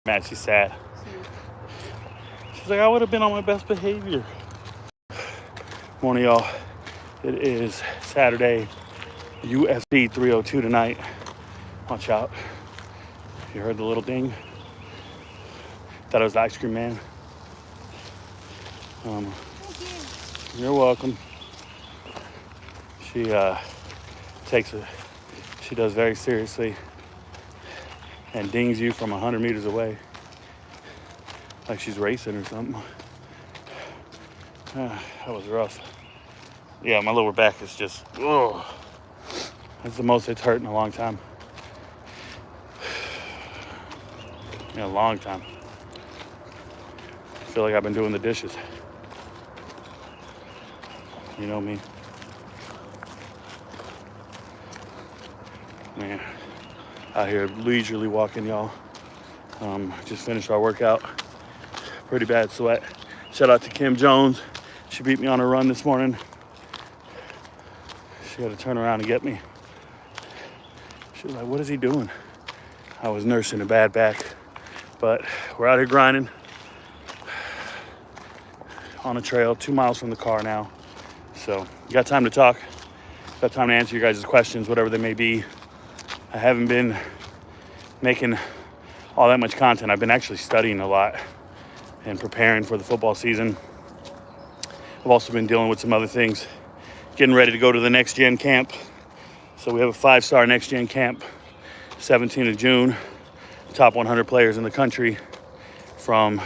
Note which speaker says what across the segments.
Speaker 1: Mad, she's sad. She's like, I would have been on my best behavior. Morning, y'all. It is Saturday, UFC 302 tonight. Watch out. You heard the little ding? Thought it was the ice cream man. You're welcome. She she does very seriously and dings you from 100 meters away. Like she's racing or something. That was rough. Yeah, my lower back is just, ugh. That's the most it's hurt in a long time. In a long time. I feel like I've been doing the dishes. You know me. Man, out here leisurely walking, y'all. Just finished our workout. Pretty bad sweat. Shout out to Kim Jones. She beat me on a run this morning. She had to turn around and get me. She was like, what is he doing? I was nursing a bad back. But we're out here grinding. On a trail, 2 miles from the car now. So, you got time to talk. Got time to answer your guys' questions, whatever they may be. I haven't been making all that much content. I've been actually studying a lot and preparing for the football season. I've also been dealing with some other things. Getting ready to go to the Next Gen camp. So we have a 5-star Next Gen camp, 17th of June. Top 100 players in the country from,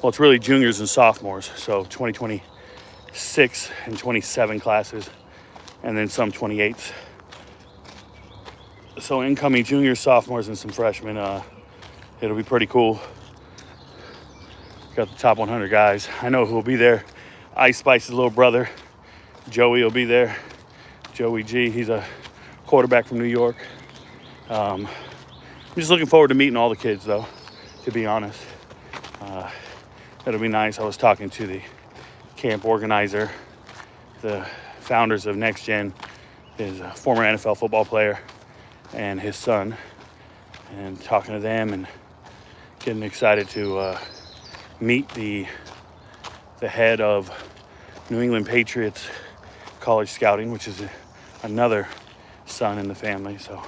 Speaker 1: well, it's really juniors and sophomores. So 2026 and 27 classes, and then some 28s. So incoming juniors, sophomores, and some freshmen. It'll be pretty cool. Got the top 100 guys. I know who will be there. Ice Spice's little brother, Joey, will be there. Joey G, he's a quarterback from New York. I'm just looking forward to meeting all the kids, though, to be honest. It'll be nice. I was talking to the camp organizer, the founders of Next Gen, is a former NFL football player, and his son, and talking to them and getting excited to meet the head of New England Patriots college scouting, which is another son in the family. So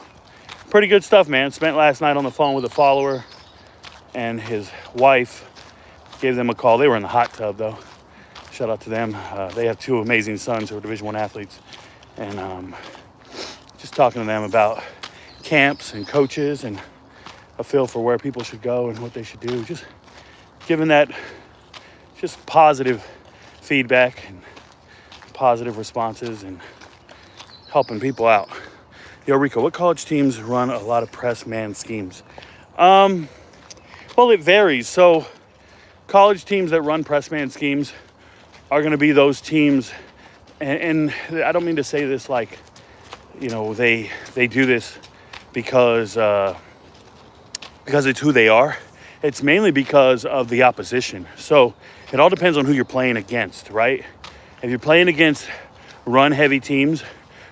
Speaker 1: pretty good stuff, man. Spent last night on the phone with a follower and his wife. Gave them a call. They were in the hot tub, though. Shout out to them. They have 2 amazing sons who are Division I athletes. And just talking to them about camps and coaches and a feel for where people should go and what they should do. Just giving that just positive feedback and positive responses and helping people out. Yo, Rico, what college teams run a lot of press man schemes? Well, it varies. So college teams that run press man schemes are going to be those teams, and I don't mean to say this like, you know, they do this because it's who they are. It's mainly because of the opposition. So it all depends on who you're playing against, right? If you're playing against run-heavy teams,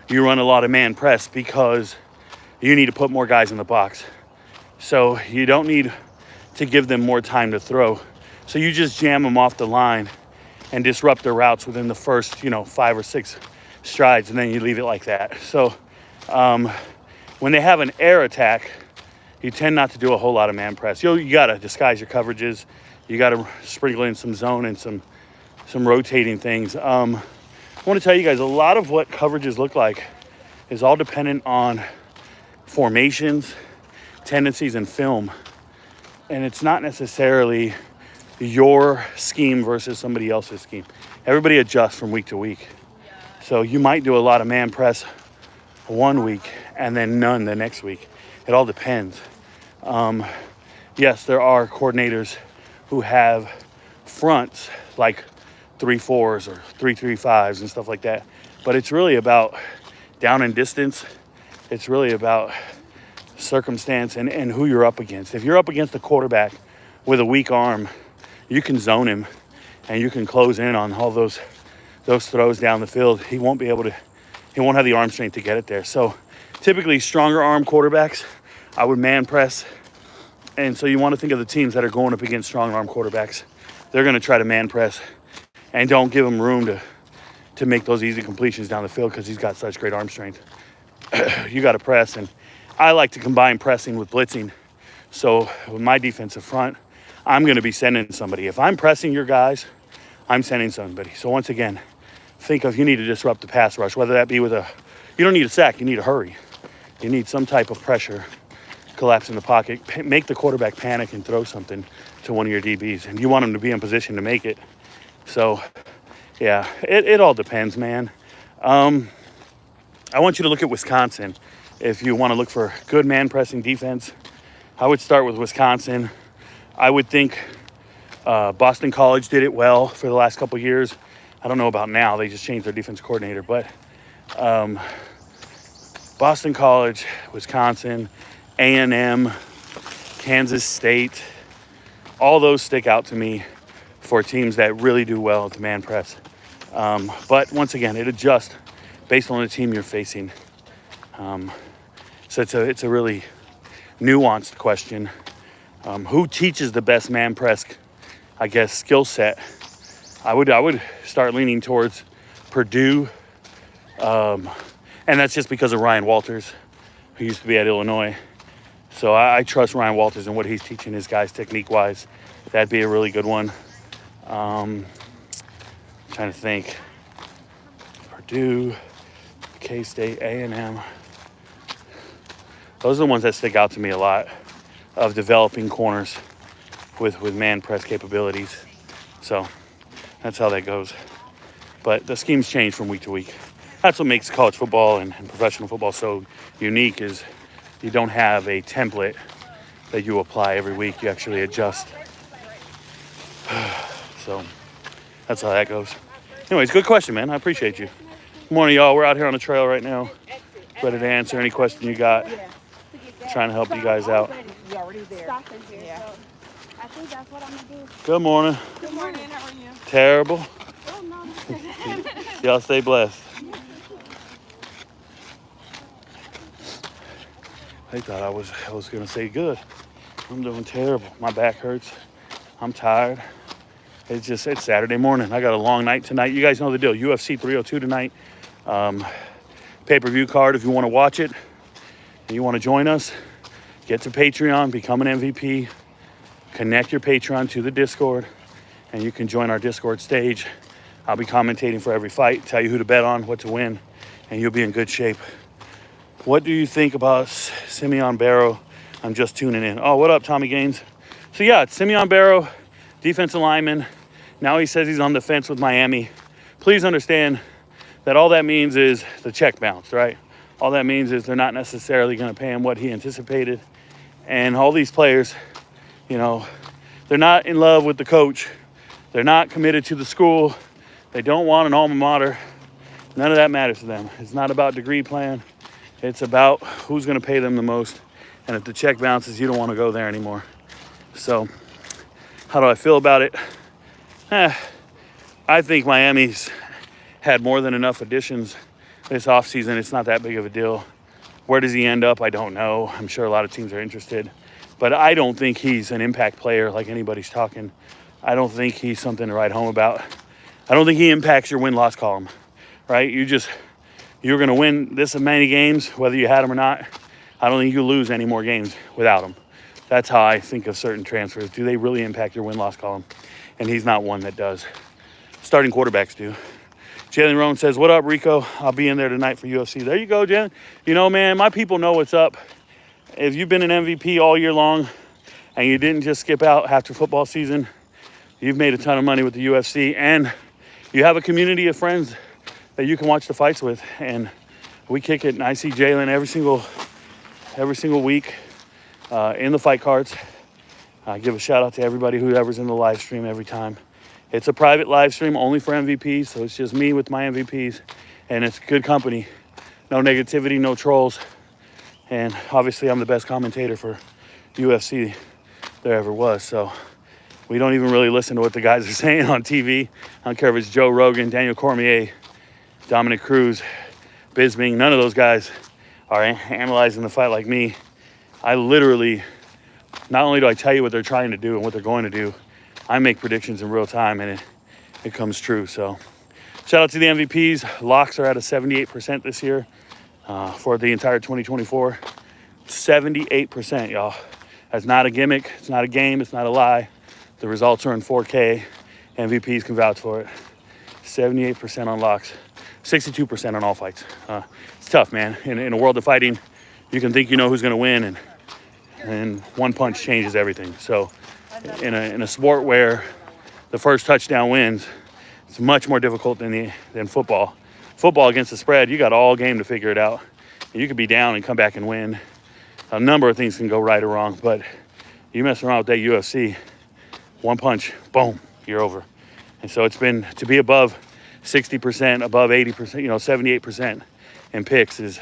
Speaker 1: you run a lot of man press because you need to put more guys in the box. So you don't need to give them more time to throw. So you just jam them off the line and disrupt their routes within the first, 5 or 6 strides, and then you leave it like that. So when they have an air attack, you tend not to do a whole lot of man press. You got to disguise your coverages. You got to sprinkle in some zone and some rotating things. I want to tell you guys, a lot of what coverages look like is all dependent on formations, tendencies, and film. And it's not necessarily your scheme versus somebody else's scheme. Everybody adjusts from week to week. So you might do a lot of man press one week and then none the next week. It all depends. Yes, there are coordinators who have fronts like 3-4s or 3-3-5s and stuff like that. But it's really about down and distance. It's really about circumstance and who you're up against. If you're up against a quarterback with a weak arm, you can zone him and you can close in on all those throws down the field. He won't have the arm strength to get it there. So typically stronger arm quarterbacks, I would man press And so you want to think of the teams that are going up against strong arm quarterbacks. They're going to try to man press and don't give him room to make those easy completions down the field because he's got such great arm strength. You got to press, and I like to combine pressing with blitzing. So with my defensive front, I'm going to be sending somebody. If I'm pressing your guys, I'm sending somebody. So once again, think of you need to disrupt the pass rush, whether that be with you don't need a sack, you need a hurry. You need some type of pressure, collapse in the pocket, make the quarterback panic and throw something to one of your DBs. And you want them to be in position to make it. So, yeah, it all depends, man. I want you to look at Wisconsin. If you want to look for good man pressing defense, I would start with Wisconsin. I would think Boston College did it well for the last couple years. I don't know about now. They just changed their defense coordinator. But Boston College, Wisconsin, A&M, Kansas State, all those stick out to me for teams that really do well at the man press. But once again, it adjusts based on the team you're facing. So it's a really nuanced question. Who teaches the best man press, I guess, skill set? I would start leaning towards Purdue. And that's just because of Ryan Walters, who used to be at Illinois. So I trust Ryan Walters and what he's teaching his guys technique-wise. That'd be a really good one. Trying to think. Purdue, K-State, A&M. Those are the ones that stick out to me a lot of developing corners with man press capabilities. So that's how that goes. But the schemes change from week to week. That's what makes college football and professional football so unique is you don't have a template that you apply every week. You actually adjust. So that's how that goes. Anyways, good question, man. I appreciate you. Good morning, y'all. We're out here on the trail right now. Ready to answer any question you got. Trying to help you guys out. Good morning.
Speaker 2: Good morning. How are you?
Speaker 1: Terrible. Y'all stay blessed. They thought I was gonna say good. I'm doing terrible. My back hurts. I'm tired. It's Saturday morning. I got a long night tonight. You guys know the deal. UFC 302 tonight. Pay-per-view card if you want to watch it and you want to join us. Get to Patreon, become an MVP, connect your Patreon to the Discord, and you can join our Discord stage. I'll be commentating for every fight, tell you who to bet on, what to win, and you'll be in good shape. What do you think about Simeon Barrow? I'm just tuning in. Oh, what up, Tommy Gaines? So yeah, it's Simeon Barrow, defensive lineman. Now he says he's on the fence with Miami. Please understand that all that means is the check bounced, right? All that means is they're not necessarily going to pay him what he anticipated. And all these players, you know, they're not in love with the coach. They're not committed to the school. They don't want an alma mater. None of that matters to them. It's not about degree plan. It's about who's going to pay them the most. And if the check bounces, you don't want to go there anymore. So how do I feel about it? I think Miami's had more than enough additions this offseason. It's not that big of a deal. Where does he end up? I don't know. I'm sure a lot of teams are interested. But I don't think he's an impact player like anybody's talking. I don't think he's something to write home about. I don't think he impacts your win-loss column, right? You're going to win this many games, whether you had him or not. I don't think you lose any more games without him. That's how I think of certain transfers. Do they really impact your win-loss column? And he's not one that does. Starting quarterbacks do. Jalen Rohn says, what up, Rico? I'll be in there tonight for UFC. There you go, Jalen. You know, man, my people know what's up. If you've been an MVP all year long and you didn't just skip out after football season, you've made a ton of money with the UFC. And you have a community of friends that you can watch the fights with. And we kick it, and I see Jalen every single week in the fight cards. I give a shout out to everybody whoever's in the live stream every time. It's a private live stream only for MVPs, so it's just me with my MVPs, and it's good company. No negativity, no trolls, and obviously I'm the best commentator for UFC there ever was, so we don't even really listen to what the guys are saying on TV. I don't care if it's Joe Rogan, Daniel Cormier, Dominic Cruz, Bisping. None of those guys are analyzing the fight like me. I literally not only do I tell you what they're trying to do and what they're going to do, I make predictions in real time, and it comes true. So shout out to the MVPs. Locks are at a 78% this year for the entire 2024. 78%, y'all. That's not a gimmick. It's not a game. It's not a lie. The results are in 4K. MVPs can vouch for it. 78% on locks. 62% on all fights. It's tough, man. In a world of fighting, you can think you know who's going to win, and one punch changes everything. So in a sport where the first touchdown wins, it's much more difficult than football. Football against the spread, you got all game to figure it out. You could be down and come back and win. A number of things can go right or wrong, but you mess around with that UFC, one punch, boom, you're over. And so it's been, to be above 60%, above 80%, 78% in picks is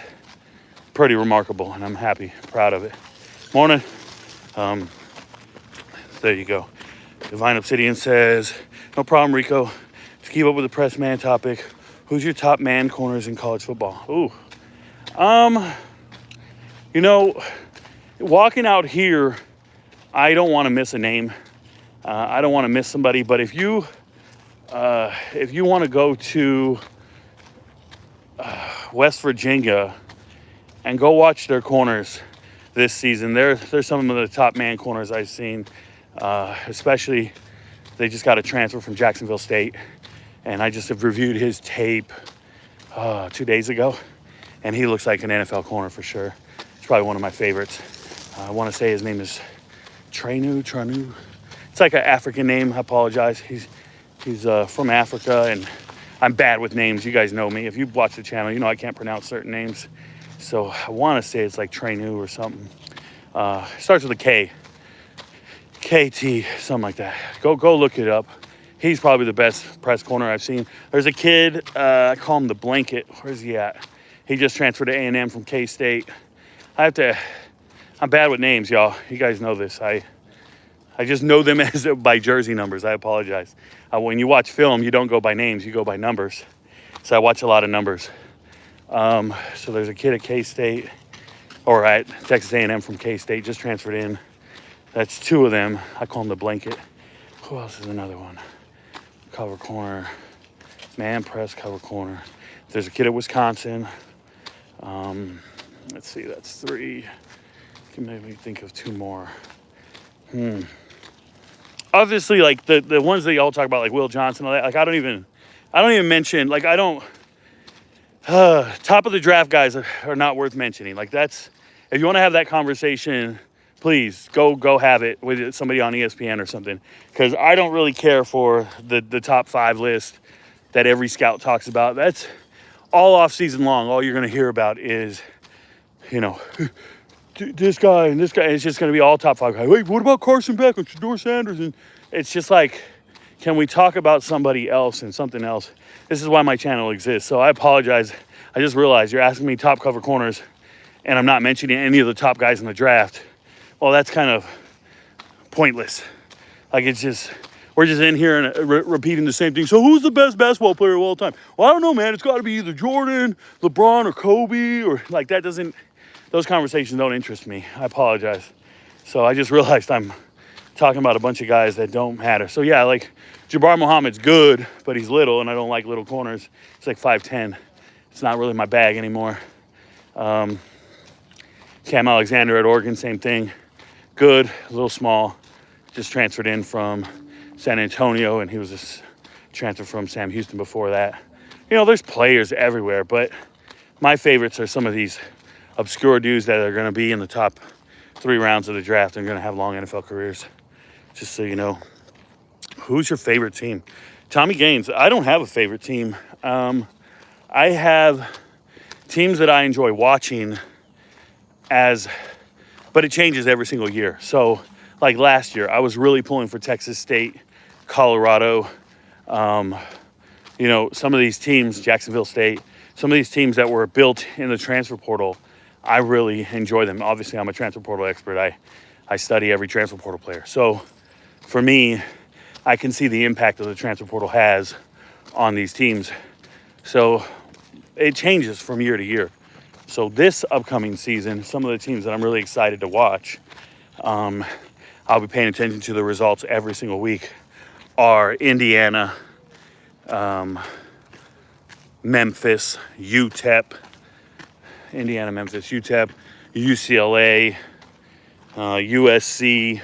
Speaker 1: pretty remarkable, and I'm happy, proud of it. Morning. There you go. Divine Obsidian says, no problem, Rico. To keep up with the press man topic, who's your top man corners in college football? Ooh. Walking out here, I don't want to miss a name. I don't want to miss somebody, but if you want to go to West Virginia and go watch their corners this season, they're some of the top man corners I've seen. Especially, they just got a transfer from Jacksonville State, and I just have reviewed his tape 2 days ago, and he looks like an NFL corner for sure. It's probably one of my favorites. I want to say his name is Tranu. It's like an African name. I apologize. He's from Africa, and I'm bad with names. You guys know me. If you watch the channel, you know I can't pronounce certain names. So I want to say it's like Tranu or something. Starts with a K. KT, something like that. Go look it up. He's probably the best press corner I've seen. There's a kid, I call him the Blanket. Where's he at? He just transferred to A&M from K-State. I'm bad with names, y'all. You guys know this. I just know them by jersey numbers. I apologize. When you watch film, you don't go by names, you go by numbers. So I watch a lot of numbers. So there's a kid at K-State, or at Texas A&M from K-State, just transferred in. That's two of them. I call them the Blanket. Who else is another one? Cover corner. Man press cover corner. There's a kid at Wisconsin. Let's see, that's three. Can maybe think of two more. Obviously, like the ones that y'all talk about, like Will Johnson, all that. Like I don't even mention. Like I don't. Top of the draft guys are not worth mentioning. Like that's, if you want to have that conversation, please go have it with somebody on ESPN or something, because I don't really care for the top 5 list that every scout talks about. That's all off season long. All you're going to hear about is, this guy and this guy. It's just going to be all top 5 guys. Wait, what about Carson Beck and Shedeur Sanders? And it's just like, can we talk about somebody else and something else? This is why my channel exists. So I apologize. I just realized you're asking me top cover corners, and I'm not mentioning any of the top guys in the draft. Well, that's kind of pointless. Like we're just in here and repeating the same thing. So who's the best basketball player of all time? Well, I don't know, man. It's got to be either Jordan, LeBron, or Kobe, or like that doesn't, those conversations don't interest me. I apologize. So I just realized I'm talking about a bunch of guys that don't matter. So yeah, like Jabbar Muhammad's good, but he's little, and I don't like little corners. He's like 5'10". It's not really my bag anymore. Cam Alexander at Oregon, same thing. Good, a little small. Just transferred in from San Antonio, and he was just transferred from Sam Houston before that. There's players everywhere, but my favorites are some of these obscure dudes that are going to be in the top 3 rounds of the draft and going to have long NFL careers. Just so you know. Who's your favorite team? Tommy Gaines. I don't have a favorite team. I have teams that I enjoy watching but it changes every single year. So like last year, I was really pulling for Texas State, Colorado. Some of these teams, Jacksonville State, some of these teams that were built in the transfer portal, I really enjoy them. Obviously, I'm a transfer portal expert. I study every transfer portal player. So for me, I can see the impact that the transfer portal has on these teams. So it changes from year to year. So this upcoming season, some of the teams that I'm really excited to watch, I'll be paying attention to the results every single week, are Indiana, Memphis, UTEP, Indiana, Memphis, UTEP, UCLA, USC,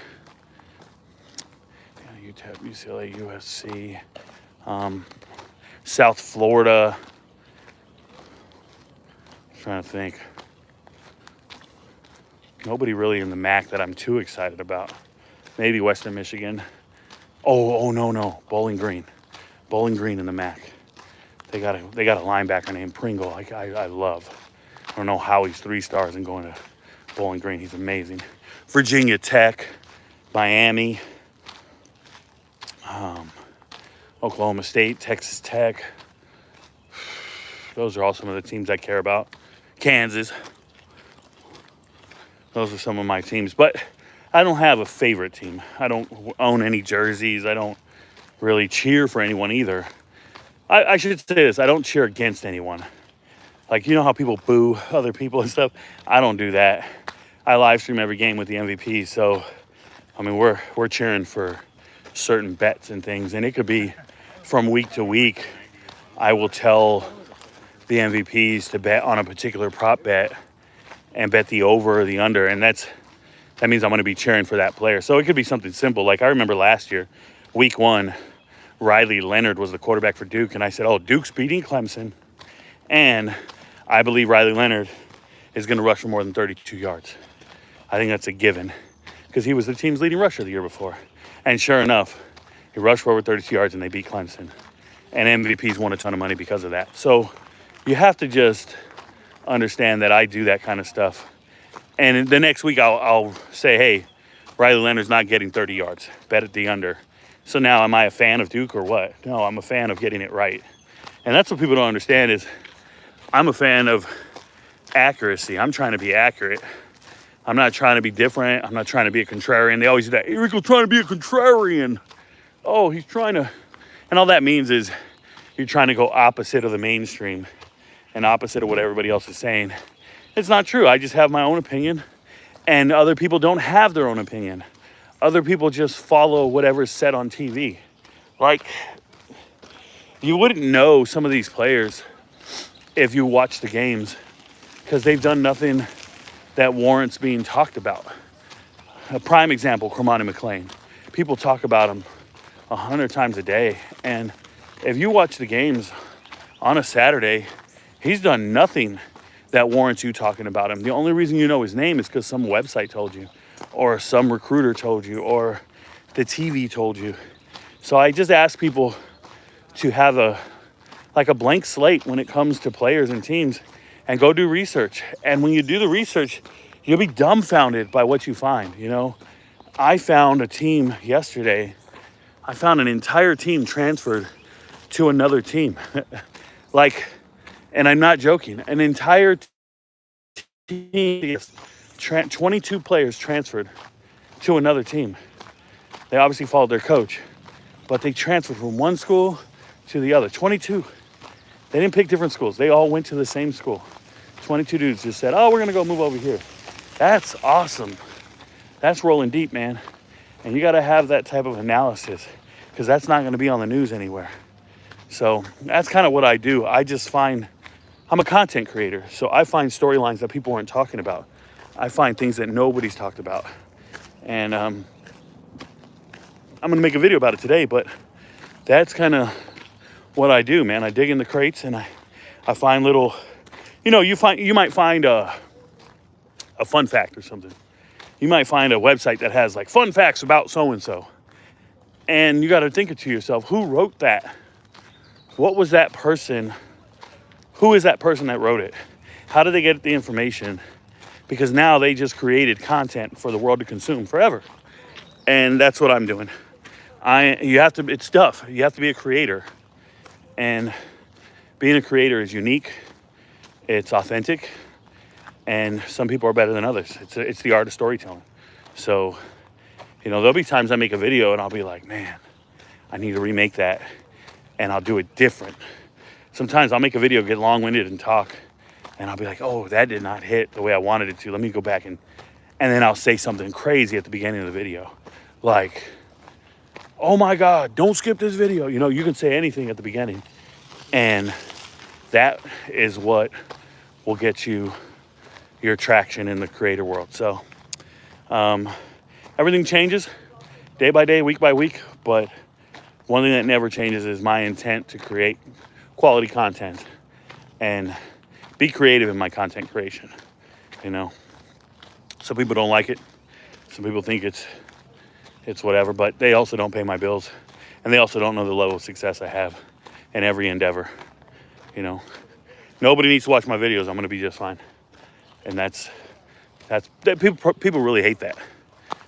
Speaker 1: UTEP, UCLA, USC, South Florida. I'm trying to think. Nobody really in the MAC that I'm too excited about. Maybe Western Michigan. Oh no, Bowling Green. Bowling Green in the MAC. They got a linebacker named Pringle. I love. I don't know how he's 3 stars and going to Bowling Green. He's amazing. Virginia Tech, Miami, Oklahoma State, Texas Tech. Those are all some of the teams I care about. Kansas. Those are some of my teams. But I don't have a favorite team. I don't own any jerseys. I don't really cheer for anyone either. I should say this. I don't cheer against anyone. Like, you know how people boo other people and stuff? I don't do that. I live stream every game with the MVP. So, I mean, we're cheering for certain bets and things. And it could be from week to week. I will tell the MVPs to bet on a particular prop bet and bet the over or the under. And that means I'm going to be cheering for that player. So it could be something simple. Like I remember last year, week 1, Riley Leonard was the quarterback for Duke. And I said, oh, Duke's beating Clemson. And I believe Riley Leonard is going to rush for more than 32 yards. I think that's a given because he was the team's leading rusher the year before. And sure enough, he rushed for over 32 yards and they beat Clemson. And MVPs won a ton of money because of that. So you have to just understand that I do that kind of stuff. And the next week I'll say, hey, Riley Leonard's not getting 30 yards. Bet at the under. So now am I a fan of Duke or what? No, I'm a fan of getting it right. And that's what people don't understand is I'm a fan of accuracy. I'm trying to be accurate. I'm not trying to be different. I'm not trying to be a contrarian. They always do that. Hey, Rico's trying to be a contrarian. Oh, he's trying to. And all that means is you're trying to go opposite of the mainstream and opposite of what everybody else is saying. It's not true. I just have my own opinion. And other people don't have their own opinion. Other people just follow whatever's said on TV. Like, you wouldn't know some of these players if you watch the games because they've done nothing that warrants being talked about. A prime example, Cormani McLean. People talk about him 100 times a day. And if you watch the games on a Saturday, he's done nothing that warrants you talking about him. The only reason you know his name is because some website told you, or some recruiter told you, or the TV told you. So I just ask people to have a blank slate when it comes to players and teams and go do research. And when you do the research, you'll be dumbfounded by what you find, you know. I found a team yesterday. I found an entire team transferred to another team. And I'm not joking, an entire team, 22 players transferred to another team. They obviously followed their coach, but they transferred from one school to the other. 22. They didn't pick different schools. They all went to the same school. 22 dudes just said, oh, we're going to go move over here. That's awesome. That's rolling deep, man. And you got to have that type of analysis because that's not going to be on the news anywhere. So that's kind of what I do. I'm a content creator, so I find storylines that people aren't talking about. I find things that nobody's talked about. And I'm going to make a video about it today, but that's kind of what I do, man. I dig in the crates and I find little, you might find a fun fact or something. You might find a website that has like fun facts about so-and-so. And you got to think to yourself, who wrote that? What was that person? Who is that person that wrote it? How did they get the information? Because now they just created content for the world to consume forever. And that's what I'm doing. It's tough. You have to be a creator. And being a creator is unique. It's authentic. And some people are better than others. It's the art of storytelling. So, there'll be times I make a video and I'll be like, man, I need to remake that. And I'll do it different. Sometimes I'll make a video, get long-winded and talk. And I'll be like, oh, that did not hit the way I wanted it to. Let me go back and then I'll say something crazy at the beginning of the video. like, oh my God, don't skip this video. You know, you can say anything at the beginning. And that is what will get you your traction in the creator world. So everything changes day by day, week by week. But one thing that never changes is my intent to create quality content and be creative in my content creation. You know, some people don't like it. Some people think it's whatever, but they also don't pay my bills. And they also don't know the level of success I have in every endeavor. You know, nobody needs to watch my videos. I'm going to be just fine. And that's people really hate that.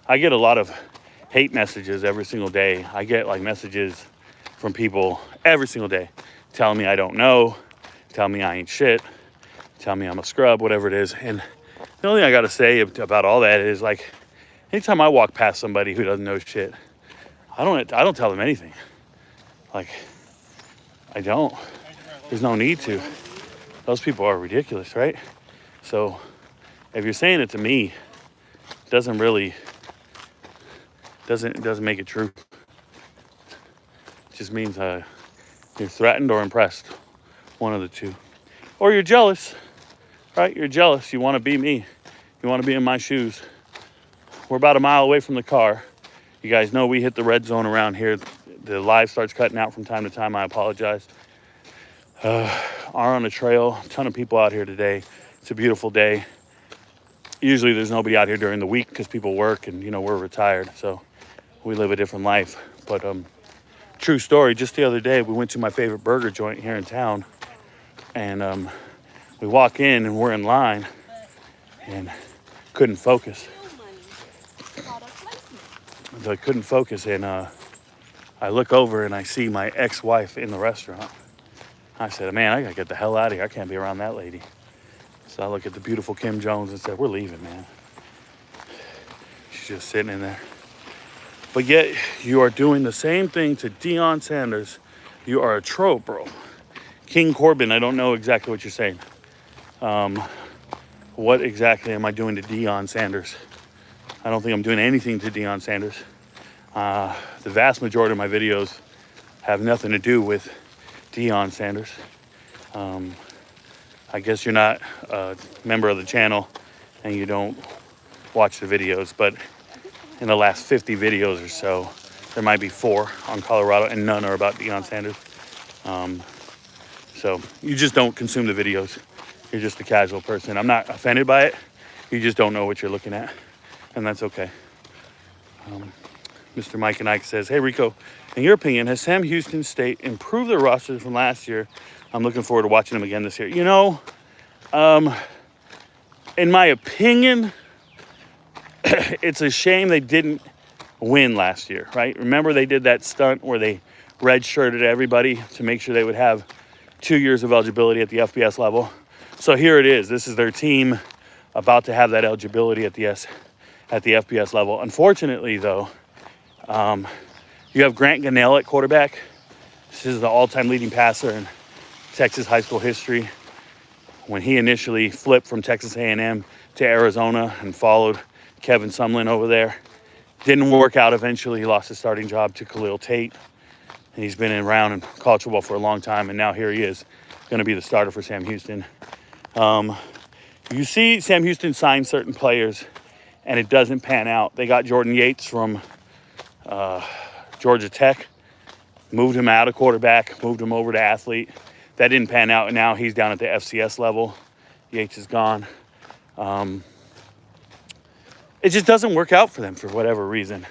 Speaker 1: I get a lot of hate messages every single day. I get like messages from people every single day telling me I don't know, telling me I ain't shit, telling me I'm a scrub, whatever it is. And the only thing I got to say about all that is, like, anytime I walk past somebody who doesn't know shit, I don't tell them anything. Like, I don't. There's no need to. Those people are ridiculous, right? So if you're saying it to me, it doesn't make it true. It just means you're threatened or impressed, one of the two. Or you're jealous, right? You're jealous. You want to be me. You want to be in my shoes. We're about a mile away from the car. You guys know we hit the red zone around here. The live starts cutting out from time to time. I apologize. Are on the trail. A ton of people out here today. It's a beautiful day. Usually there's nobody out here during the week because people work and, you know, we're retired. So we live a different life. But true story, just the other day, we went to my favorite burger joint here in town. And we walk in and we're in line and couldn't focus. I couldn't focus, and I look over and I see my ex-wife in the restaurant. I said, man, I gotta get the hell out of here. I can't be around that lady. So I look at the beautiful Kim Jones and said, we're leaving, man. She's just sitting in there. But yet you are doing the same thing to Deion Sanders. You are a trope, bro. King Corbin, I don't know exactly what you're saying. What exactly am I doing to Deion Sanders? I don't think I'm doing anything to Deion Sanders. The vast majority of my videos have nothing to do with Deion Sanders. I guess you're not a member of the channel and you don't watch the videos, but in the last 50 videos or so, there might be 4 on Colorado and none are about Deion Sanders. So you just don't consume the videos. You're just a casual person. I'm not offended by it. You just don't know what you're looking at. And that's okay. Mr. Mike and Ike says, hey, Rico, in your opinion, has Sam Houston State improved their roster from last year? I'm looking forward to watching them again this year. You know, in my opinion, it's a shame they didn't win last year, right? Remember they did that stunt where they redshirted everybody to make sure they would have 2 years of eligibility at the FBS level. So here it is. This is their team about to have that eligibility at the FBS level. Unfortunately, though, you have Grant Gunnell at quarterback. This is the all-time leading passer in Texas high school history. When he initially flipped from Texas A&M to Arizona and followed Kevin Sumlin over there, didn't work out eventually. He lost his starting job to Khalil Tate. And he's been around in college football for a long time, and now here he is, going to be the starter for Sam Houston. You see Sam Houston sign certain players, and it doesn't pan out. They got Jordan Yates from Georgia Tech, moved him out of quarterback, moved him over to athlete. That didn't pan out, and now he's down at the FCS level. Yates is gone. It just doesn't work out for them for whatever reason.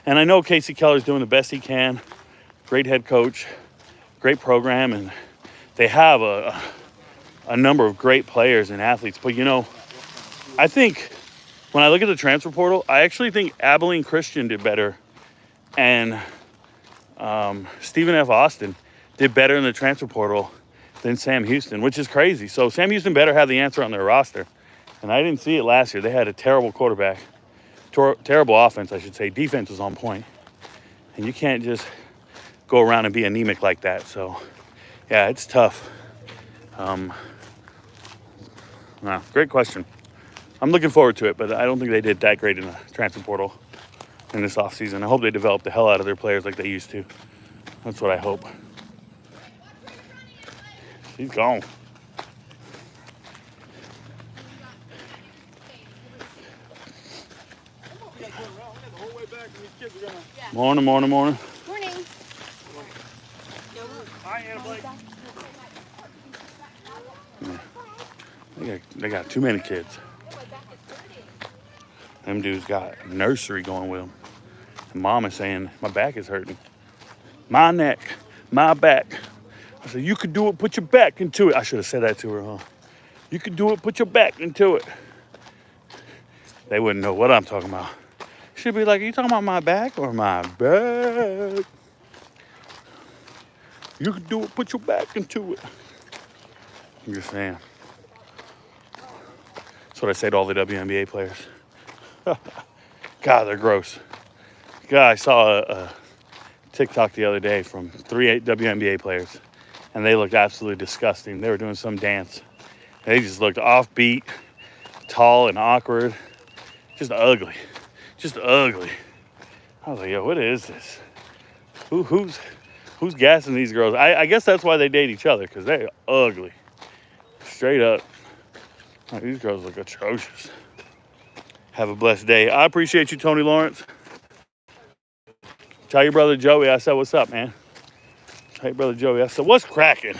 Speaker 1: And I know Casey Keller's doing the best he can. Great head coach, great program, and they have a number of great players and athletes. But, you know, I think when I look at the transfer portal, I actually think Abilene Christian did better. And Stephen F. Austin did better in the transfer portal than Sam Houston, which is crazy. So Sam Houston better have the answer on their roster. And I didn't see it last year. They had a terrible quarterback. Terrible offense, I should say. Defense was on point. And you can't just go around and be anemic like that. So, yeah, it's tough. Great question. I'm looking forward to it, but I don't think they did that great in the transfer portal. in this offseason. I hope they develop the hell out of their players like they used to. That's what I hope. He's gone. Morning.
Speaker 2: Morning.
Speaker 3: Morning.
Speaker 1: Hi, Anna Blake. They got too many kids. Them dudes got nursery going with them. And mom is saying, my back is hurting. My neck, my back. I said, you could do it, put your back into it. I should have said that to her, huh? You could do it, put your back into it. They wouldn't know what I'm talking about. She'd be like, are you talking about my back or my back? You could do it, put your back into it. I'm just saying. That's what I say to all the WNBA players. God, they're gross. God, I saw a TikTok the other day from 3 WNBA players, and they looked absolutely disgusting. They were doing some dance. They just looked offbeat, tall and awkward. Just ugly. Just ugly. I was like, yo, what is this? Who's gassing these girls? I guess that's why they date each other, because they're ugly. Straight up. Oh, these girls look atrocious. Have a blessed day. I appreciate you, Tony Lawrence. Tell your brother Joey I said what's up, man. Tell your brother Joey I said what's cracking.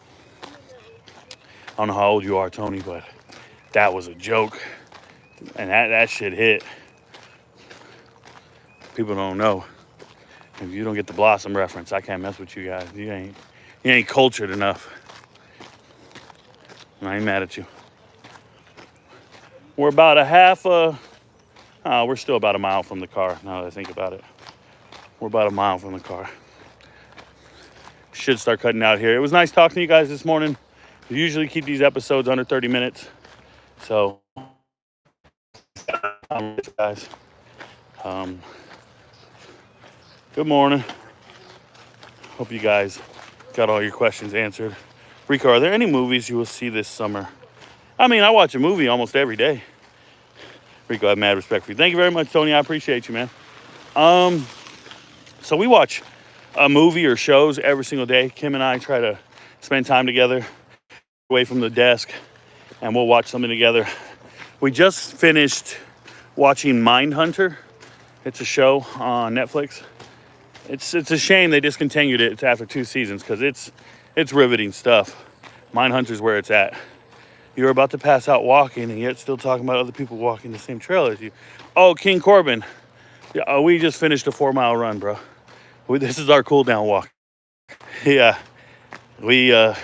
Speaker 1: I don't know how old you are, Tony, but that was a joke. And that shit hit. People don't know. If you don't get the Blossom reference, I can't mess with you guys. You ain't cultured enough. I ain't mad at you. We're about we're still about a mile from the car, now that I think about it. We're about a mile from the car. Should start cutting out here. It was nice talking to you guys this morning. We usually keep these episodes under 30 minutes. So, guys. Good morning. Hope you guys got all your questions answered. Rico, are there any movies you will see this summer? I mean, I watch a movie almost every day. Rico, I have mad respect for you. Thank you very much, Tony. I appreciate you, man. So we watch a movie or shows every single day. Kim and I try to spend time together away from the desk, and we'll watch something together. We just finished watching Mindhunter. It's a show on Netflix. It's a shame they discontinued it after 2 seasons, because it's riveting stuff. Mindhunter's where it's at. You're about to pass out walking, and yet still talking about other people walking the same trail as you. Oh, King Corbin. Yeah, we just finished a 4-mile run, bro. This is our cool down walk. Yeah, we're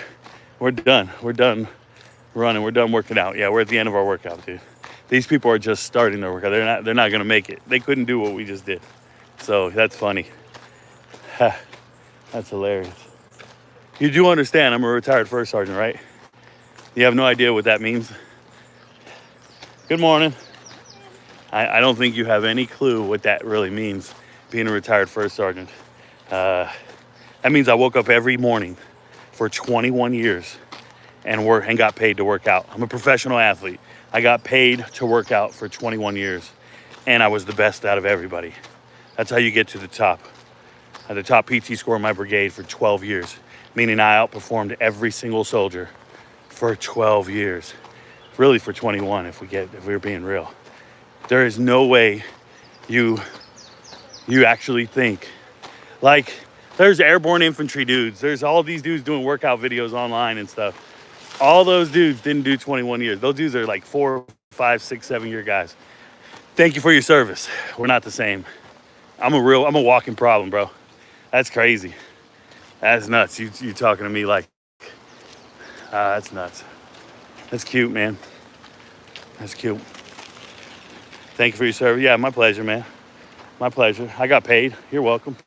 Speaker 1: done. We're done running. We're done working out. Yeah, we're at the end of our workout, dude. These people are just starting their workout. They're not gonna make it. They couldn't do what we just did. So that's funny. That's hilarious. You do understand I'm a retired first sergeant, right? You have no idea what that means. Good morning. I don't think you have any clue what that really means, being a retired first sergeant. That means I woke up every morning for 21 years and got paid to work out. I'm a professional athlete. I got paid to work out for 21 years, and I was the best out of everybody. That's how you get to the top. I had the top PT score in my brigade for 12 years, meaning I outperformed every single soldier for 12 years. Really for 21 if we're being real. There is no way you actually think. Like, there's airborne infantry dudes. There's all these dudes doing workout videos online and stuff. All those dudes didn't do 21 years. Those dudes are like 4, 5, 6, 7-year guys. Thank you for your service. We're not the same. I'm a walking problem, bro. That's crazy. That's nuts. You talking to me like, that's nuts. That's cute, man. That's cute. Thank you for your service. Yeah, my pleasure, man. My pleasure. I got paid. You're welcome.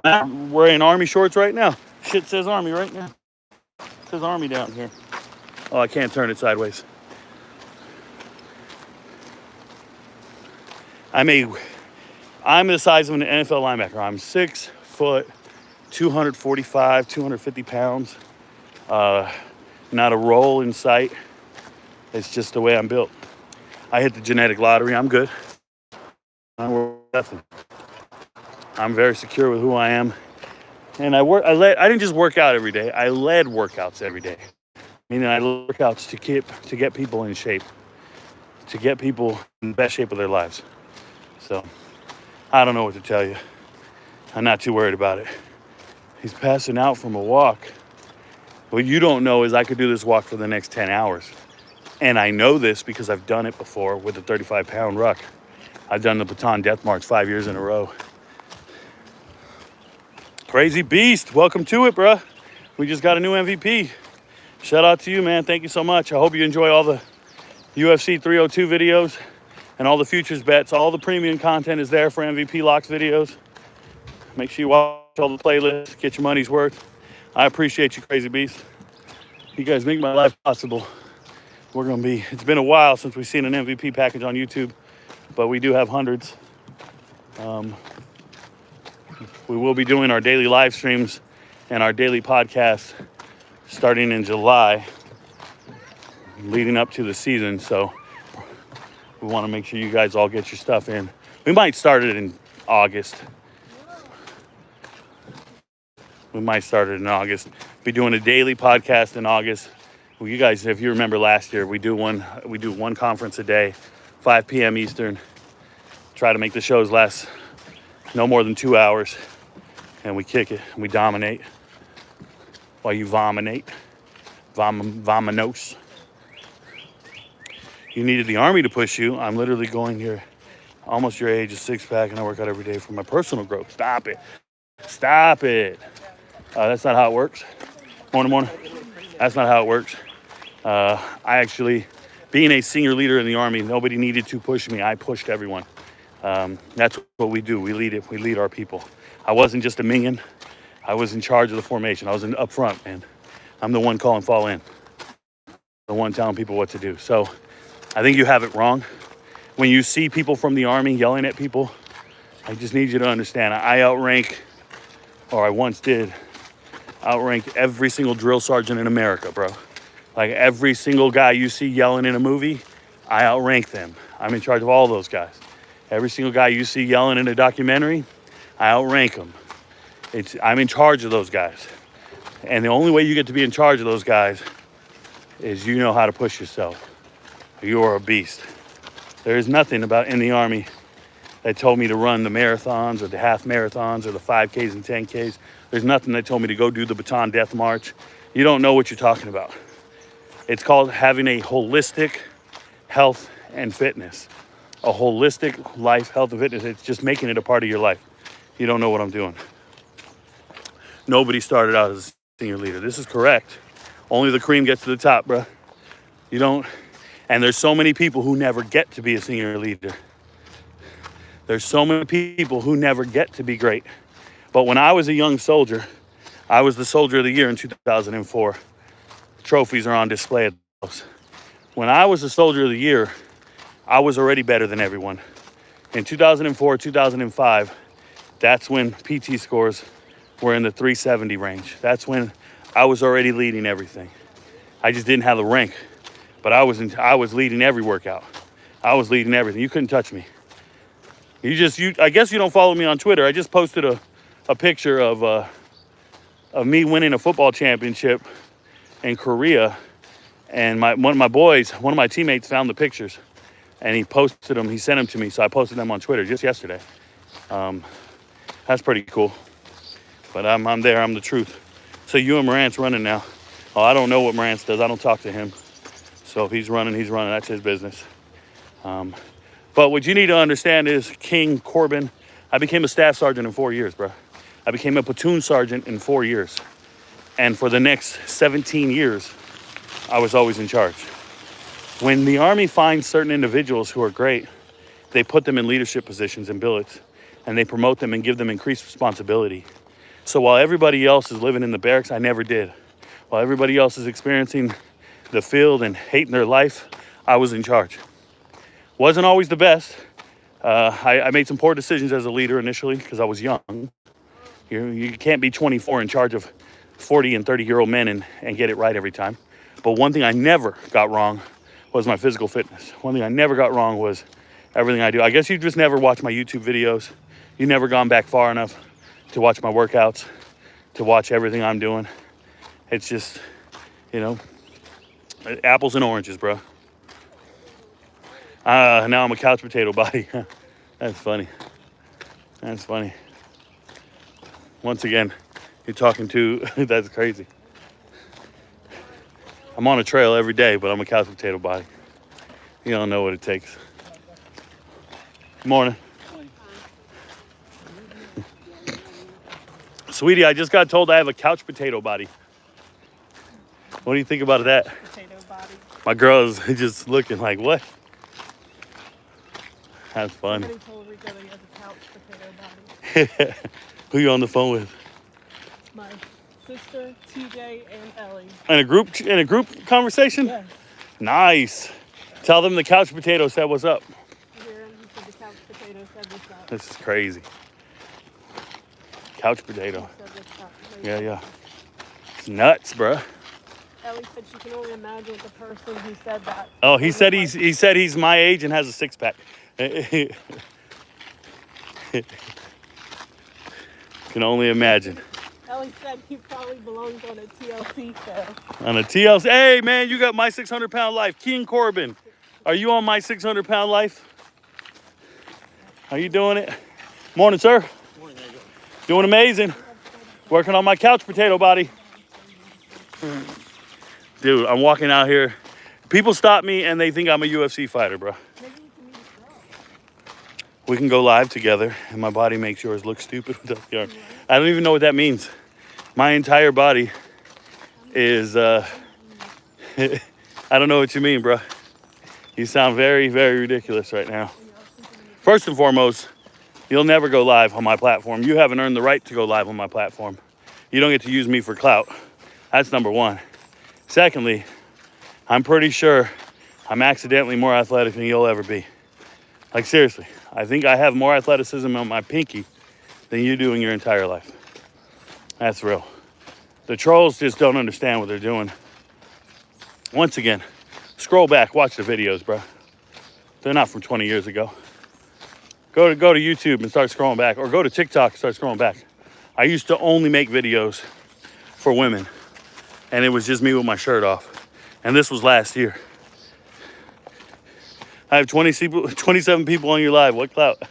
Speaker 1: I'm wearing Army shorts right now. Shit says Army right now. It says Army down here. Oh, I can't turn it sideways. I'm the size of an NFL linebacker. I'm 6 foot, 245, 250 pounds. Not a roll in sight. It's just the way I'm built. I hit the genetic lottery. I'm good. I'm very secure with who I am. And I didn't just work out every day. I led workouts every day. Meaning I led workouts to get people in shape, to get people in the best shape of their lives. So I don't know what to tell you. I'm not too worried about it. He's passing out from a walk. What you don't know is I could do this walk for the next 10 hours. And I know this because I've done it before with a 35-pound ruck. I've done the Baton Death March 5 years in a row. Crazy Beast, welcome to it, bruh. We just got a new MVP. Shout out to you, man. Thank you so much. I hope you enjoy all the UFC 302 videos and all the futures bets. All the premium content is there for MVP Locks videos. Make sure you watch all the playlists, get your money's worth. I appreciate you, Crazy Beast. You guys make my life possible. It's been a while since we've seen an MVP package on YouTube, but we do have hundreds. We will be doing our daily live streams and our daily podcasts starting in July, leading up to the season. So we want to make sure you guys all get your stuff in. We might start it in August. Be doing a daily podcast in August. Well, you guys, if you remember last year, we do one conference a day, 5 p.m. Eastern. Try to make the shows last no more than 2 hours. And we kick it, and we dominate while you vominate. Vominos. You needed the Army to push you. I'm literally going here, almost your age, a six-pack, and I work out every day for my personal growth. Stop it. That's not how it works. Morning. That's not how it works. I actually, being a senior leader in the Army, nobody needed to push me. I pushed everyone. That's what we do. We lead our people. I wasn't just a minion. I was in charge of the formation. I was up front, man. I'm the one calling fall in. The one telling people what to do. So I think you have it wrong. When you see people from the Army yelling at people, I just need you to understand. I once did outrank every single drill sergeant in America, bro. Like every single guy you see yelling in a movie, I outrank them. I'm in charge of all those guys. Every single guy you see yelling in a documentary, I outrank them. I'm in charge of those guys. And the only way you get to be in charge of those guys is you know how to push yourself. You are a beast. There is nothing in the Army that told me to run the marathons or the half marathons or the 5Ks and 10Ks. There's nothing that told me to go do the Baton Death March. You don't know what you're talking about. It's called having a holistic health and fitness. A holistic life, health, and fitness. It's just making it a part of your life. You don't know what I'm doing. Nobody started out as a senior leader. This is correct. Only the cream gets to the top, bro. You don't. And there's so many people who never get to be a senior leader. There's so many people who never get to be great. But when I was a young soldier, I was the Soldier of the Year in 2004. Trophies are on display at the house. When I was the Soldier of the Year, I was already better than everyone. In 2004, 2005, that's when PT scores were in the 370 range. That's when I was already leading everything. I just didn't have the rank, but I was leading every workout. I was leading everything. You couldn't touch me. I guess you don't follow me on Twitter. I just posted a picture of me winning a football championship in Korea, and one of my teammates found the pictures, and he posted them. He sent them to me, so I posted them on Twitter just yesterday. That's pretty cool. But I'm there. I'm the truth. So Ewan Morant's running now. Oh, I don't know what Morant does. I don't talk to him. So if he's running. That's his business. But what you need to understand is King Corbin. I became a staff sergeant in 4 years, bro. I became a platoon sergeant in 4 years. And for the next 17 years, I was always in charge. When the Army finds certain individuals who are great, they put them in leadership positions in billets, and they promote them and give them increased responsibility. So while everybody else is living in the barracks, I never did. While everybody else is experiencing the field and hating their life, I was in charge. Wasn't always the best. I made some poor decisions as a leader initially because I was young. You can't be 24 in charge of 40 and 30-year-old men and get it right every time. But one thing I never got wrong was my physical fitness. One thing I never got wrong was everything I do. I guess you just never watch my YouTube videos. You never gone back far enough to watch my workouts, to watch everything I'm doing. It's just, you know, apples and oranges, bro. Now I'm a couch potato body. That's funny. That's funny. Once again, you're talking to, that's crazy. I'm on a trail every day, but I'm a couch potato body. You don't know what it takes. Good morning. Sweetie, I just got told I have a couch potato body. What do you think about that?
Speaker 2: Potato body.
Speaker 1: My girl is just looking like, what? That's funny.
Speaker 2: Somebody told Rico that he has a couch potato body.
Speaker 1: Who you on the phone with?
Speaker 2: My sister, TJ, and Ellie.
Speaker 1: In a group conversation?
Speaker 2: Yes.
Speaker 1: Nice. Tell them the couch potato said what's up.
Speaker 2: Here, he said the couch potato said what's up.
Speaker 1: This is crazy. Couch potato.
Speaker 2: He said what's up.
Speaker 1: Yeah. It's nuts, bruh.
Speaker 2: Ellie said she can only imagine the person who said that.
Speaker 1: Oh, he said he's my age and has a six pack. Can only imagine.
Speaker 2: Ellie said he probably belongs on a TLC show.
Speaker 1: On a TLC. Hey, man, you got My 600 Pound Life. King Corbin, are you on My 600 Pound Life? Are you doing it? Morning, sir.
Speaker 3: Morning, how you doing?
Speaker 1: Doing amazing. Working on my couch potato body. Dude, I'm walking out here. People stop me and they think I'm a UFC fighter, bro. We can go live together and my body makes yours look stupid. I don't even know what that means. My entire body is, I don't know what you mean, bro. You sound very, very ridiculous right now. First and foremost, you'll never go live on my platform. You haven't earned the right to go live on my platform. You don't get to use me for clout. That's number one. Secondly, I'm pretty sure I'm accidentally more athletic than you'll ever be. Like, seriously, I think I have more athleticism on my pinky than you do in your entire life. That's real. The trolls just don't understand what they're doing. Once again, scroll back, watch the videos, bro. They're not from 20 years ago. Go to YouTube and start scrolling back, or go to TikTok and start scrolling back. I used to only make videos for women, and it was just me with my shirt off. And this was last year. I have 27 people on your live. What clout?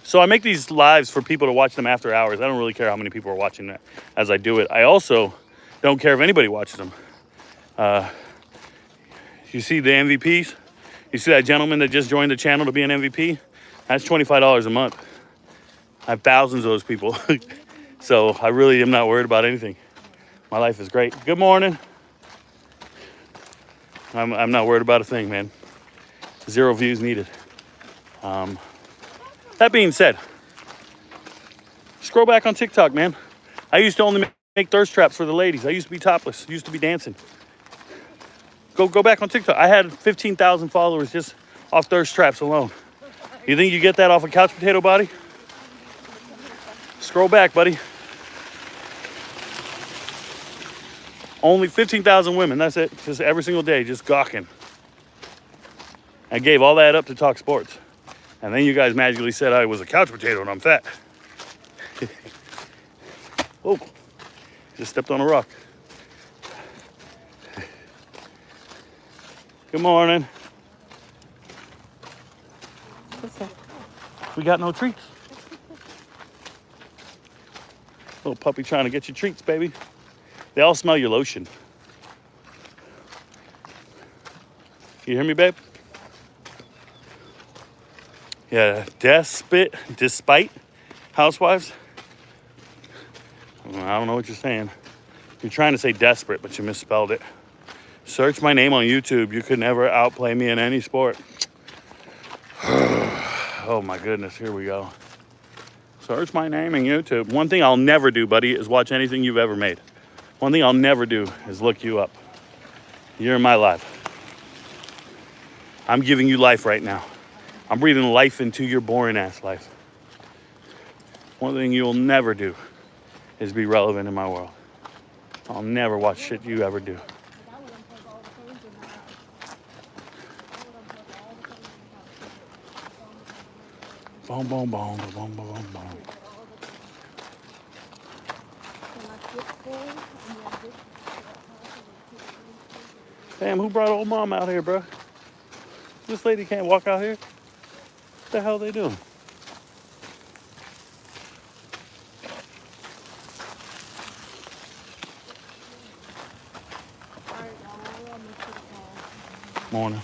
Speaker 1: So I make these lives for people to watch them after hours. I don't really care how many people are watching that as I do it. I also don't care if anybody watches them. You see the MVPs? You see that gentleman that just joined the channel to be an MVP? That's $25 a month. I have thousands of those people. So I really am not worried about anything. My life is great. Good morning. I'm not worried about a thing, man. 0 views needed. That being said, scroll back on TikTok, man. I used to only make thirst traps for the ladies. I used to be topless. Used to be dancing. Go back on TikTok. I had 15,000 followers just off thirst traps alone. You think you get that off a couch potato body? Scroll back, buddy. Only 15,000 women, that's it. Just every single day, just gawking. I gave all that up to talk sports. And then you guys magically said I was a couch potato and I'm fat. Oh, just stepped on a rock. Good morning. We got no treats. Little puppy trying to get you treats, baby. They all smell your lotion. You hear me, babe? Yeah, despite housewives. I don't know what you're saying. You're trying to say desperate, but you misspelled it. Search my name on YouTube. You could never outplay me in any sport. Oh my goodness, here we go. Search my name in YouTube. One thing I'll never do, buddy, is watch anything you've ever made. One thing I'll never do is look you up. You're in my life. I'm giving you life right now. I'm breathing life into your boring ass life. One thing you'll never do is be relevant in my world. I'll never watch shit you ever do. Boom, boom, boom, boom, boom, boom, boom. Damn, who brought old mom out here, bro? This lady can't walk out here. What the hell are they doing? Morning.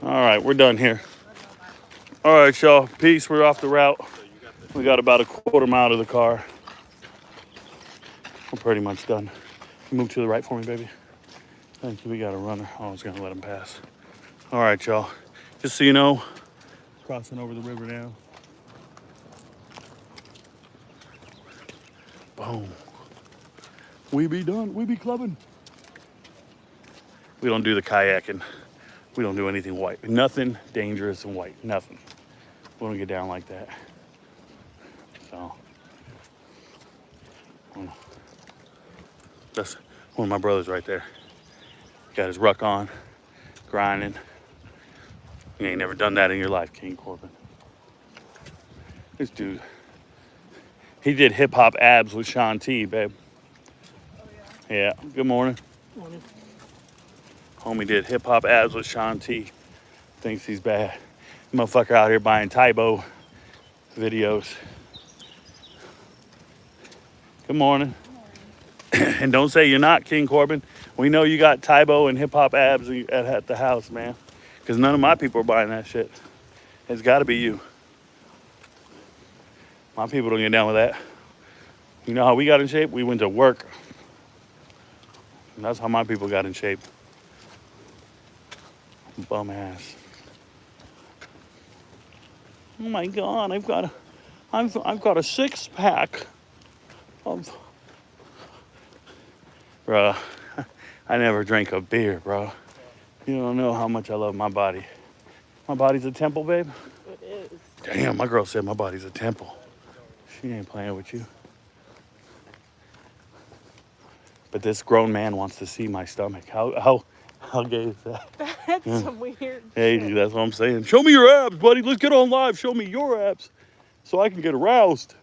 Speaker 1: All right, we're done here. All right, y'all. Peace. We're off the route. We got about a quarter mile to the car. We're pretty much done. Move to the right for me, baby. Thank you. We got a runner. Oh, I was gonna let him pass. All right, y'all. Just so you know, crossing over the river now. Boom. We be done. We be clubbing. We don't do the kayaking. We don't do anything white. Nothing dangerous and white. Nothing. We don't get down like that. So, that's one of my brothers right there. Got his ruck on, grinding. You ain't never done that in your life, King Corbin. This dude, he did hip hop abs with Sean T, babe.
Speaker 2: Oh, yeah.
Speaker 1: Yeah, good morning.
Speaker 2: Morning.
Speaker 1: Homie did hip hop abs with Sean T. Thinks he's bad. Motherfucker out here buying Tybo videos. Good morning. And don't say you're not, King Corbin. We know you got Tybo and hip hop abs at the house, man. Because none of my people are buying that shit. It's got to be you. My people don't get down with that. You know how we got in shape? We went to work. And that's how my people got in shape. Bum ass. Oh my God! I've got a 6-pack of. Bruh, I never drank a beer, bro. You don't know how much I love my body. My body's a temple, babe.
Speaker 2: It is.
Speaker 1: Damn, my girl said my body's a temple. She ain't playing with you. But this grown man wants to see my stomach. How gay is that?
Speaker 2: That's some weird
Speaker 1: Hey,
Speaker 2: shit.
Speaker 1: that's what I'm saying. Show me your abs, buddy. Let's get on live. Show me your abs so I can get aroused.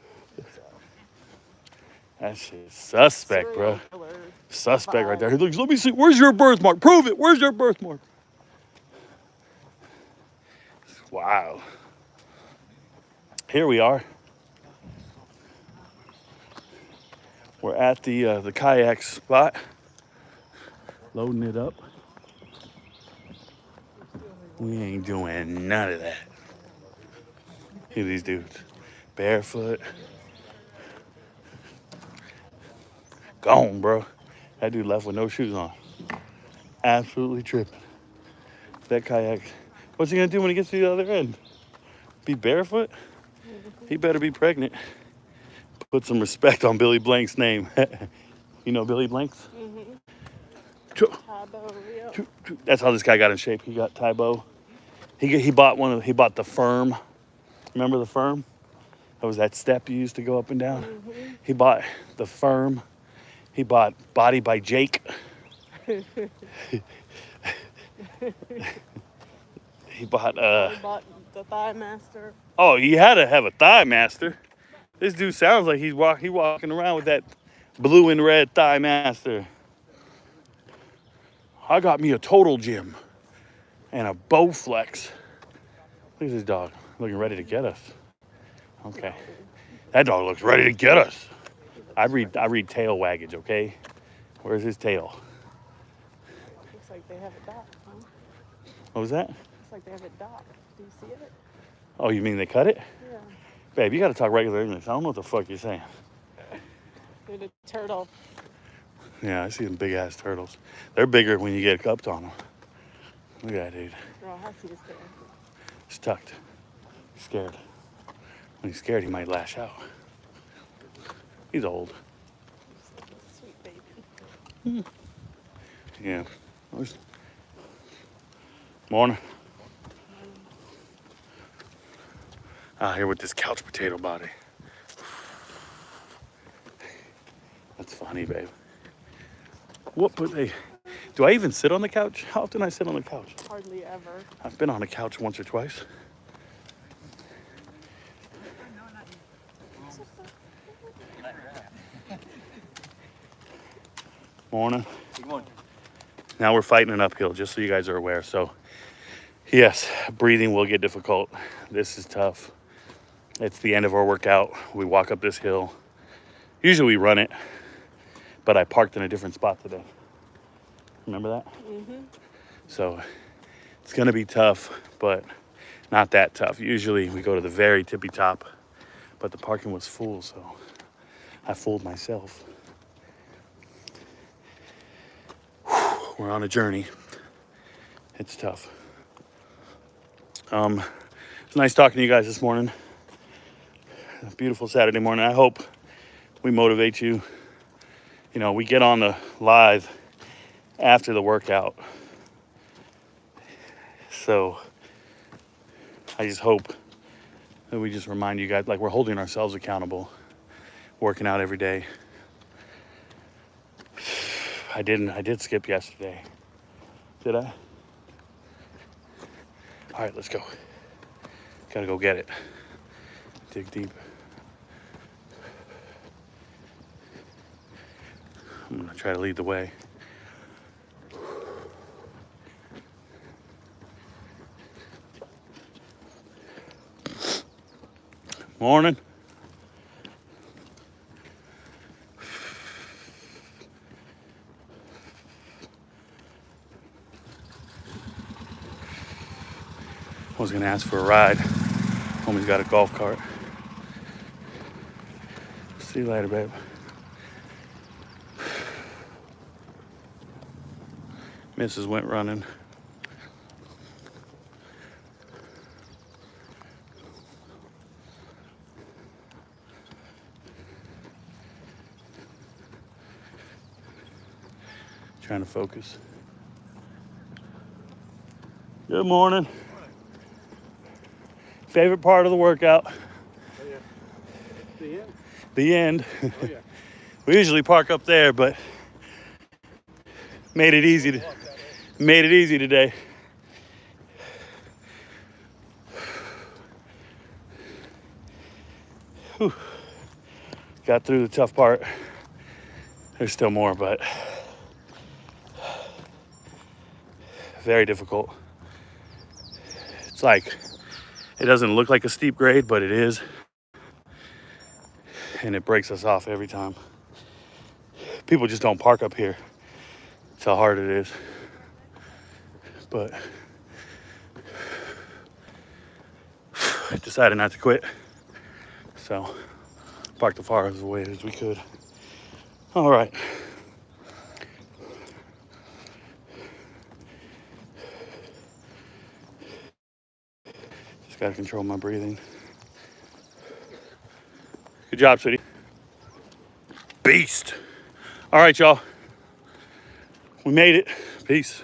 Speaker 1: That shit's suspect, bro.
Speaker 2: Serial killer
Speaker 1: Suspect right
Speaker 2: vibe.
Speaker 1: there. He looks, let me see. Where's your birthmark? Prove it. Where's your birthmark? Wow. Here we are. We're at the kayak spot. Loading it up. We ain't doing none of that. Look at these dudes. Barefoot. Gone, bro. That dude left with no shoes on. Absolutely tripping. That kayak. What's he gonna do when he gets to the other end? Be barefoot? He better be pregnant. Put some respect on Billy Blank's name. You know Billy Blank's?
Speaker 2: Tybo, yeah.
Speaker 1: That's how this guy got in shape. He got Tybo. He bought the Firm. Remember the Firm? That was that step you used to go up and down. He bought the Firm. He bought Body by Jake. He bought
Speaker 2: He bought the Thigh Master.
Speaker 1: Oh, he had to have a Thigh Master. This dude sounds like he's walking around with that blue and red Thigh Master. I got me a Total Gym and a Bowflex. Look at this dog, looking ready to get us. Okay, that dog looks ready to get us. I read tail waggage. Okay, where's his tail?
Speaker 2: Looks like they have it docked, huh?
Speaker 1: What was that?
Speaker 2: Looks like they have it docked. Do you see it?
Speaker 1: Oh, you mean they cut it?
Speaker 2: Yeah.
Speaker 1: Babe, you got to talk regular English. I don't know what the fuck you're saying.
Speaker 2: Look at the turtle.
Speaker 1: Yeah, I see them big ass turtles. They're bigger when you get cupped on them. Look at that dude.
Speaker 2: Girl, I see this there.
Speaker 1: He's tucked. He's scared. When he's scared, he might lash out. He's old.
Speaker 2: Sweet baby.
Speaker 1: Yeah. Morning. Out here with this couch potato body. That's funny, babe. What put Do I even sit on the couch? How often I sit on the couch?
Speaker 2: Hardly ever.
Speaker 1: I've been on a couch once or twice. Morning.
Speaker 3: Good morning.
Speaker 1: Now we're fighting an uphill, just so you guys are aware. So, yes, breathing will get difficult. This is tough. It's the end of our workout. We walk up this hill. Usually we run it, but I parked in a different spot today. Remember that?
Speaker 2: Mm-hmm.
Speaker 1: So it's gonna be tough, but not that tough. Usually we go to the very tippy top, but the parking was full, so I fooled myself. We're on a journey. It's tough. It's nice talking to you guys this morning. A beautiful Saturday morning. I hope we motivate you. You know, we get on the live after the workout. So I just hope that we just remind you guys, like, we're holding ourselves accountable, working out every day. I did skip yesterday. Did I? All right, let's go. Gotta go get it. Dig deep. I'm gonna try to lead the way. Morning. I was gonna ask for a ride. Homie's got a golf cart. See you later, babe. Mrs. went running. Trying to focus. Good morning. Favorite part of the workout?
Speaker 3: Oh, yeah. The end?
Speaker 1: The end.
Speaker 3: Oh, yeah.
Speaker 1: We usually park up there, but made it easy today. Whew. Got through the tough part. There's still more, but very difficult. It's like, it doesn't look like a steep grade, but it is. And it breaks us off every time. People just don't park up here. That's how hard it is. But I decided not to quit. So parked as far away as we could. All right. Just gotta control my breathing. Good job, sweetie. Beast. All right, y'all. We made it. Peace.